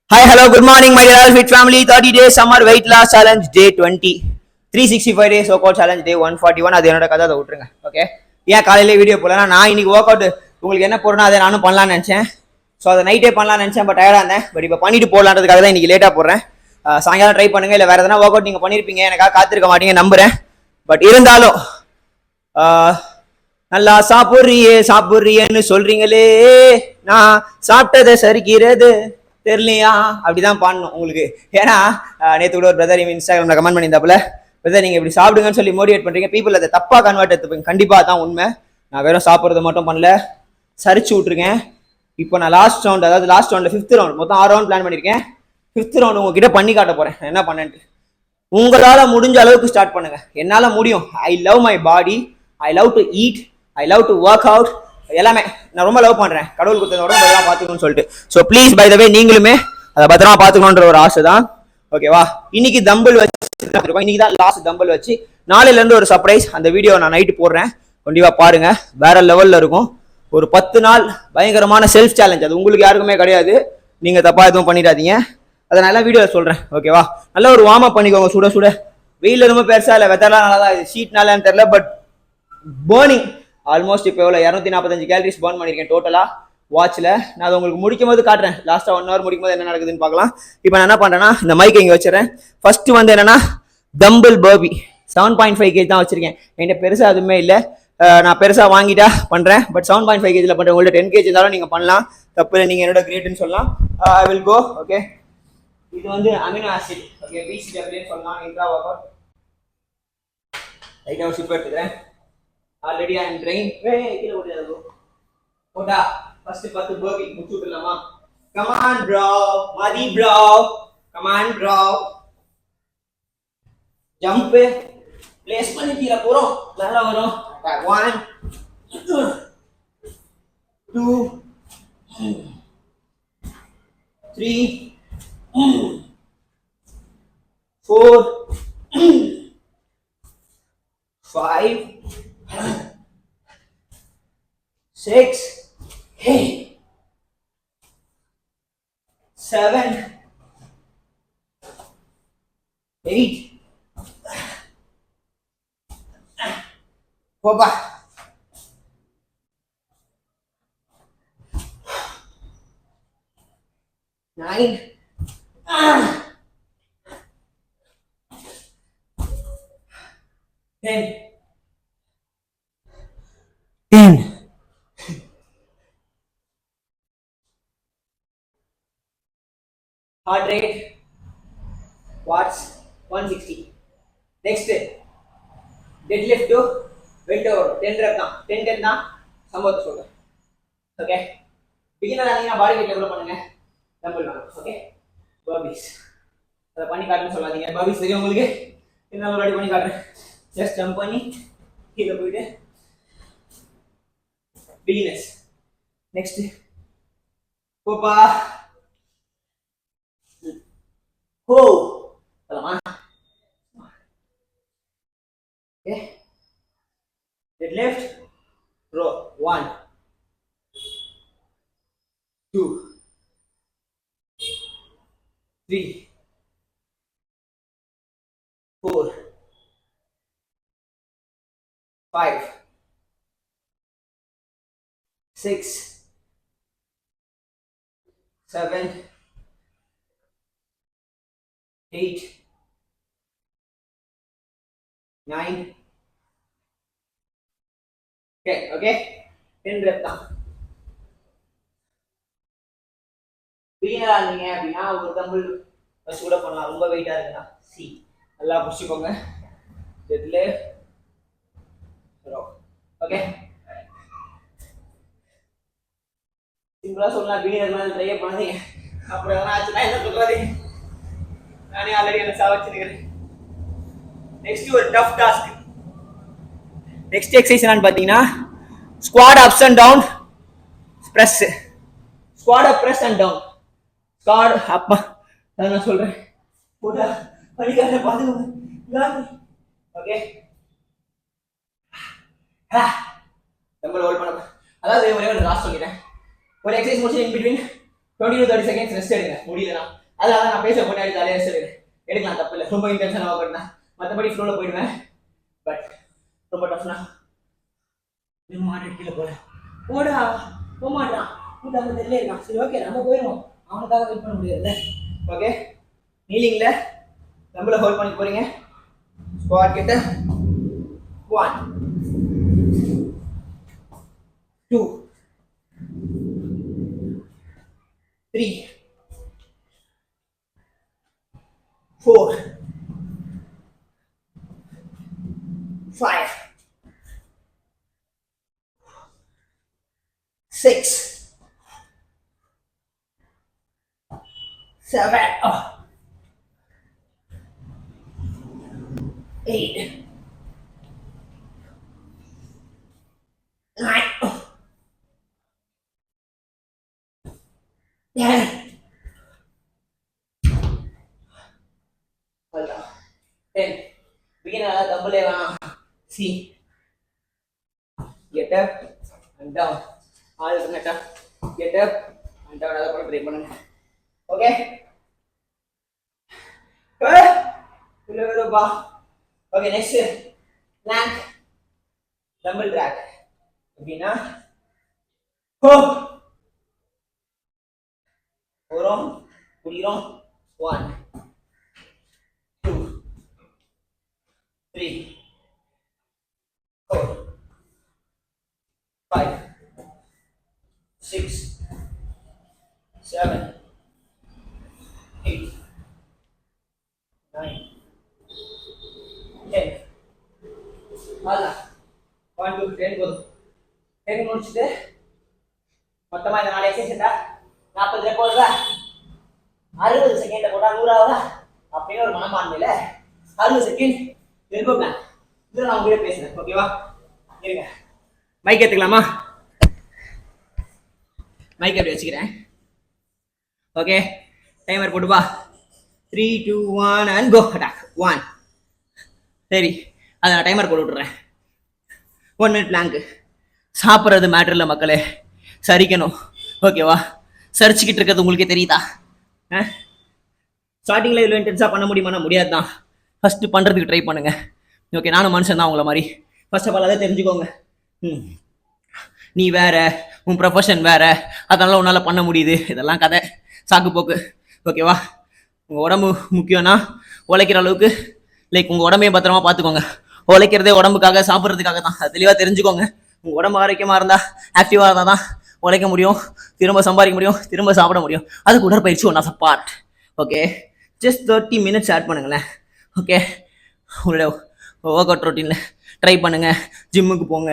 Hi, hello, good morning, my dear Fit family. 30 days summer weight loss challenge day 20. 365 days so called challenge day 141. அது என்னோட கதை, அதை விட்டுருங்க. Okay, ஏன் காலையிலே வீடியோ போடலன்னா, நான் இன்னைக்கு ஒர்க் அவுட் உங்களுக்கு என்ன போடுறேன்னா அதை நானும் பண்ணலாம்னு நினச்சேன். ஸோ அதை நைட்டே பண்ணலாம்னு நினச்சேன், பட் டயர்டாக இருந்தேன். பட் இப்போ பண்ணிட்டு போடலான்றதுக்காக தான் இன்னைக்கு லேட்டாக போடுறேன். சாயங்காலம் ட்ரை பண்ணுங்க, இல்லை வேறு எதனா ஒர்க் அவுட் நீங்கள் பண்ணியிருப்பீங்க, எனக்காக காத்திருக்க மாட்டீங்க நம்புறேன். பட் இருந்தாலும் நல்லா சாப்பிட்றியேன்னு சொல்றீங்களே, நான் சாப்பிட்டதை சரிக்கிறது தெரியலையா, அப்படிதான் பாடணும் உங்களுக்கு. ஏன்னா நேற்று கூட ஒரு பிரதர் இன்ஸ்டாகிராம்ல கமெண்ட் பண்ணியிருந்தாப்புல, பிரதர் நீங்க இப்படி சாப்பிடுங்கன்னு சொல்லி மோட்டிவேட் பண்றீங்க, பீப்புள் அதை தப்பா கன்வெர்ட் எடுத்துப்பீங்க. கண்டிப்பா தான் உண்மை. நான் வெறும் சாப்பிட்றது மட்டும் பண்ணல, சரிச்சு விட்டுருக்கேன். இப்போ நான் லாஸ்ட் ரவுண்ட்ல 5th ரவுண்ட், மொத்தம் 6 ரவுண்ட் பிளான் பண்ணியிருக்கேன். 5th ரவுண்ட் உங்ககிட்ட பண்ணி காட்ட போறேன் என்ன பண்ணேன்ட்டு. உங்களால முடிஞ்ச அளவுக்கு ஸ்டார்ட் பண்ணுங்க. என்னால முடியும். I love my body, I love to eat, I love to work out, எல்லாமே நான் ரொம்ப லவ் பண்றேன். கடவுள் கொடுத்த உடம்பு பத்திரமா பாத்துக்கணும்னு சொல்லிட்டு. ஸோ ப்ளீஸ் பை த வே நீங்களுமே அதை பத்திரமா பாத்துக்கணுன்ற ஒரு ஆசை தான். ஓகேவா? இன்னைக்கு தம்பிள் வச்சு, இன்னைக்கு தான் லாஸ்ட் தம்பிள் வச்சு, நாளையில இருந்து ஒரு சர்ப்ரைஸ். அந்த வீடியோ நான் நைட்டு போடுறேன், கண்டிப்பா பாருங்க. வேற லெவல்ல இருக்கும். ஒரு 10 நாள் பயங்கரமான செல்ஃப் சேலஞ்ச். அது உங்களுக்கு யாருக்குமே கிடையாது, நீங்க தப்பா எதுவும் பண்ணிடாதீங்க. அதை நல்லா வீடியோவில் சொல்றேன். ஓகேவா? நல்லா ஒரு வார்ம் அப் பண்ணிக்கோங்க. சுட சுட வெயில் ரொம்ப பெருசா இல்லை, வெதர்லாம் நல்லா தான். ஷீட்னாலன்னு தெரியல, பட் பேர்னிங் ஆல்மோஸ்ட் இப்போ எவ்வளோ 245 கேலரிஸ் பர்ன் பண்ணியிருக்கேன் டோட்டலா வாட்ச்ல. நான் அதை உங்களுக்கு முடிக்கும் போது காட்டுறேன். லாஸ்ட்டாக 1 hour முடிக்கும் போது என்ன நடக்குதுன்னு பார்க்கலாம். இப்போ நான் என்ன பண்றேன்னா, இந்த மைக் இங்கே வச்சிடறேன். ஃபர்ஸ்ட் வந்து என்னன்னா, தம்பிள் பர்பி 7.5 kg தான் வச்சிருக்கேன். என்கிட்ட பெருசா எதுவுமே இல்லை. நான் பெருசா வாங்கிட்டா பண்றேன், பட் 7.5 kg பண்றேன். உங்கள்ட்ட 10 kg இருந்தாலும் நீங்க பண்ணலாம், தப்பு. நீங்க என்னோட கிரேட்னு சொல்லலாம். I will go. ஓகே, இது வந்து அமினோ ஆசிட். ஓகே, பிசிடபிள்யூ சொல்லலாம். இன்ட்ரா ஒர்க் அவுட் ரைட்டா ஒரு சிப் எடுத்துக்கிறேன். Already I am train. கீழே ஓடியாது போட்டா. ஃபர்ஸ்ட் 10 பர்பி முடிச்சு விட்டுலாமா? Come on bro, Mathi bro, come on bro. Jump place பண்ணி கீழே போறோம், நல்லா வரும். 1 2 3 4 5 6 7 8 போப்பா. 9 10 heart rate watts 160. next deadlift to bend over 10 rep தான். 10 தான் சம்பவத்தை சொல்றேன். ஓகே, பிகினர் ஆனீங்கன்னா பாடி வெயிட்ல கூட பண்ணுங்க. டம்பிள் வேணும். ஓகே, பர்பீஸ் அதை பண்ணி காட்டுன்னு சொல்லாதீங்க. பர்பீஸ் தெரியும் உங்களுக்கு, என்னால ரெடி பண்ணி காட்டுறேன். ஜஸ்ட் ஜம்ப் பண்ணி கீழே போயிட்டு பிகினர்ஸ். நெக்ஸ்ட் போப்பா. ஓ போலாமா? Okay, deadlift row 1 2 3 4 5 6 7 8 9 okay 10 rep தான். பிகினரா இருந்தீங்க அப்படின்னா ஒரு தம்பிள் வச்சு கூட பண்ணலாம். ரொம்ப வெயிட்டா இருக்குன்னா சி நல்லா புடிச்சுக்கோங்க. ஓகே, சிம்பிளா சொல்லலாம். பிகினர் ட்ரை பண்ணாதீங்க, அப்புறம் எதனா ஆச்சுன்னா என்ன சொல்றது, நானே ஆல்ரெடி என்ன சாவச்சிருக்கிறேன். நெக்ஸ்ட் ஒரு டஃப் டாஸ்க். நெக்ஸ்ட் எக்ஸசைஸ் என்னன்னு பாத்தீங்கன்னா, squat ups and down press. Squat up press and down. Squat up நான் சொல்றேன். போடா படிக்காத பாத்துக்கோங்க. ஓகே, நம்ம ரோல் பண்ண. அதாவது ஒரே ஒரு லாஸ்ட் சொல்லிட்டேன். ஒரு எக்ஸசைஸ் முடிச்சு in between 20 to 30 seconds rest எடுங்க முடியலனா. அதனால நான் பேச முன்னாடி ஜாலியா ரெஸ்ட் எடுக்கலாம், தப்பு இல்லை. ரொம்ப இன்டென்ஷனாக பண்ணா மற்றபடி ஃப்ளோவில் போயிடுவேன். பட் ரொம்ப டஃப்னா மாட்டு கீழே போல போடா போமாட்டான், கூட்டாங்க தெரியல இருக்கான். சரி ஓகே நம்ம போயிடுவோம், அவனுக்காக வெயிட் பண்ண முடியாதுல்ல. ஓகே நீலிங்ல நம்மள ஹோல்ட் பண்ணி போறீங்க. ஸ்குவாட் கிட்ட 1 2 3 4 5 6 7 8 9 10 10. Begin double C. Get up and down. Alternate up. Get up and down. Other part break. Okay. Okay, next plank dumbbell drag. Begin. Orom, pulirom. 1 2 3 4 5 6 7 8 9 10. Hala 1 2 10 go 10 முடிச்சிட்டு மொத்தமா இந்த 4 exercise 40 rep போடுறா, 60 second போட்டா 100 ஆகுதா அப்படின்னு ஒரு மனப்பான்மையில 60 second இருக்கோங்க. இதில் நான் உங்ககிட்ட பேசுறேன். ஓகேவா? இருங்க, மைக் எடுத்துக்கலாமா? மைக் அப்படி வச்சுக்கிறேன். ஓகே, டைமர் போட்டுப்பா. 3 2 1 அண்ட் கோ. அட்டாக் 1. சரி, அதை நான் டைமர் போட்டு விட்டுறேன். 1 minute பிளாங்கு. சாப்பிட்றது மேட்ரு இல்லை மக்களே, சரிக்கணும். ஓகேவா? சரிச்சுக்கிட்டு இருக்கிறது உங்களுக்கே தெரியுதா? ஸ்டார்டிங்கில் இவ்வளோ இன்டென்ஸாக பண்ண முடியுமானா முடியாது தான். ஃபஸ்ட்டு பண்ணுறதுக்கு ட்ரை பண்ணுங்க. ஓகே, நானும் மனுஷன் தான் உங்களை மாதிரி. ஃபர்ஸ்ட் ஆஃப் ஆல் அதை தெரிஞ்சுக்கோங்க. நீ வேற, உன் ப்ரொஃபஷன் வேற, அதனால உன்னால் பண்ண முடியுது, இதெல்லாம் கதை, சாக்கு போக்கு. ஓகேவா? உங்கள் உடம்பு முக்கியம்னா உழைக்கிற அளவுக்கு லைக் உங்கள் உடம்பையும் பத்திரமா பார்த்துக்கோங்க. உழைக்கிறதே உடம்புக்காக, சாப்பிட்றதுக்காக தான். அது தெளிவாக தெரிஞ்சுக்கோங்க. உங்கள் உடம்பு ஆரோக்கியமாக இருந்தால், ஆக்டிவாக இருந்தால் தான் உழைக்க முடியும், திரும்ப சம்பாதிக்க முடியும், திரும்ப சாப்பிட முடியும். அதுக்கு உடற்பயிற்சி one of a part. Okay, just 30 minutes add பண்ணுங்களேன். ஓகே, உங்களோட ஒர்க் அவுட் ரொட்டீனில் ட்ரை பண்ணுங்கள். ஜிம்முக்கு போங்க,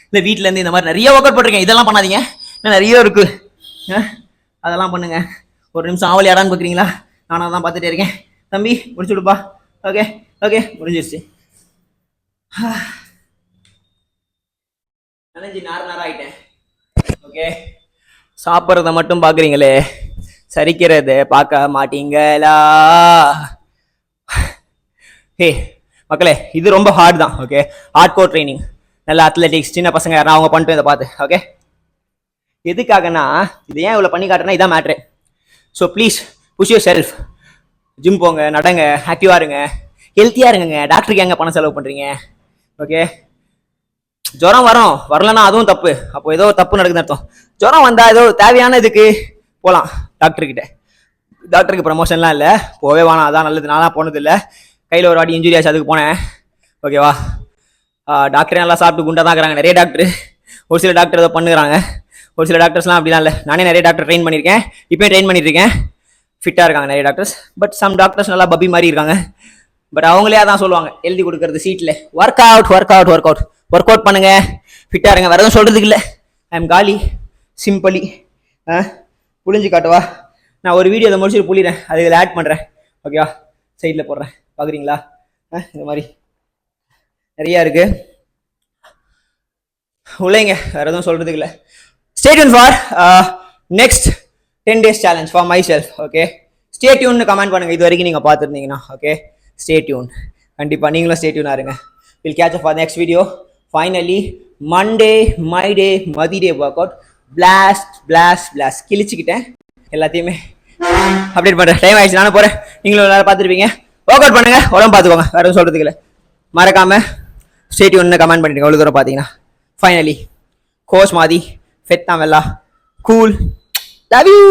இல்லை வீட்டிலேருந்து இந்த மாதிரி நிறைய ஒர்க் அவுட் பண்ணுறீங்க. இதெல்லாம் பண்ணாதீங்க, இன்னும் நிறைய இருக்குது, அதெல்லாம் பண்ணுங்கள். ஒரு நிமிஷம் ஆவலி ஆடான்னு பார்க்குறீங்களா? நானாக தான் பார்த்துட்டே இருக்கேன். தம்பி முடிச்சு விடுப்பா. ஓகே ஓகே, முடிஞ்சிருச்சு. நனைஞ்சி நார் ஆகிட்டேன். ஓகே, சாப்பிட்றத மட்டும் பார்க்குறீங்களே, சரிக்கிறத பார்க்க மாட்டீங்களா? ஹே மக்களே, இது ரொம்ப ஹார்ட் தான். ஓகே, ஹார்ட் கோர் ட்ரைனிங், நல்ல அத்லெட்டிக்ஸ், சின்ன பசங்க யாரா அவங்க பண்ணிட்டு இதை பார்த்து. ஓகே, எதுக்காகனா இது ஏன் இவ்வளோ பண்ணி காட்டுறேன்னா இதான் matter. So please push yourself. Gym போங்க, நடங்க, ஆக்டிவாக இருங்க, ஹெல்த்தியாக இருங்க. டாக்டருக்கு எங்கே பணம் செலவு பண்ணுறீங்க? ஓகே, ஜுரம் வரலன்னா அதுவும் தப்பு. அப்போ ஏதோ தப்பு நடக்குதுன்னு அர்த்தம். ஜுரம் வந்தால் ஏதோ தேவையான இதுக்கு போகலாம் டாக்டர்கிட்ட. டாக்டருக்கு ப்ரமோஷன்லாம் இல்லை, போவே வேணாம், அதான் நல்லது. நான்லாம் போனது இல்லை. கையில் ஒரு வாட்டி இன்ஜுரி ஆச்சு, அதுக்கு போனேன். ஓகேவா? டாக்டரே நல்லா சாப்பிட்டு குண்டாக தான் இருக்கிறாங்க நிறைய டாக்டர். ஒரு சில டாக்டர் அதை பண்ணுறாங்க, ஒரு சில டாக்டர்ஸ்லாம் அப்படிலாம் இல்லை. நானே நிறைய டாக்டர் ட்ரெயின் பண்ணியிருக்கேன், இப்போயும் ட்ரெயின் பண்ணிட்டு இருக்கேன். ஃபிட்டாக இருக்காங்க நிறைய டாக்டர்ஸ். பட் சம் டாக்டர்ஸ் நல்லா பப்பி மாதிரி இருக்காங்க. பட் அவங்களே அதான் சொல்லுவாங்க எழுதி கொடுக்கறது சீட்டில், work out work out work out work out பண்ணுங்க, ஃபிட்டாக இருங்க, வேறு எதுவும் சொல்கிறதுக்கு இல்லை. ஐ எம் காலி சிம்பிளி. புளிஞ்சு காட்டுவா, நான் ஒரு வீடியோ அதை முடிச்சுட்டு புளிறேன், அது இதில் ஆட் பண்ணுறேன். ஓகேவா? சைடில் போடுறேன், பார்க்குறீங்களா? இந்த மாதிரி நிறையா இருக்குது, உள்ளேங்க, வேறு எதுவும் சொல்கிறதுக்கு இல்லை. Stay tune for next 10 days challenge for myself. Okay, stay டியூன்னு கமெண்ட் பண்ணுங்கள் இது வரைக்கும் நீங்கள் பார்த்துருந்தீங்கன்னா. ஓகே, ஸ்டே டியூன், கண்டிப்பாக நீங்களும் ஸ்டே டியூனாக இருங்க. Will catch up for next video. Finally Monday, my day, Mathi day work out. Blast blast blast கிழிச்சிக்கிட்டேன். எல்லாத்தையுமே அப்டேட் பண்ணுறேன். டைம் ஆயிடுச்சு, நானும் போகிறேன். நீங்களும் எல்லாரும் பார்த்துருப்பீங்க. ஒர்க் அவுட் பண்ணுங்க, உடம்பு பார்த்துக்கோங்க. வேறு எதுவும் சொல்கிறதுக்கு இல்லை. மறக்காம ஸ்டேட் ஒன்று கமெண்ட் பண்ணிடுங்க. எவ்வளோ தூரம் பார்த்தீங்கன்னா ஃபைனலி கோச் மாதி ஃபெட் தான் வெல்லா கூல். Love you.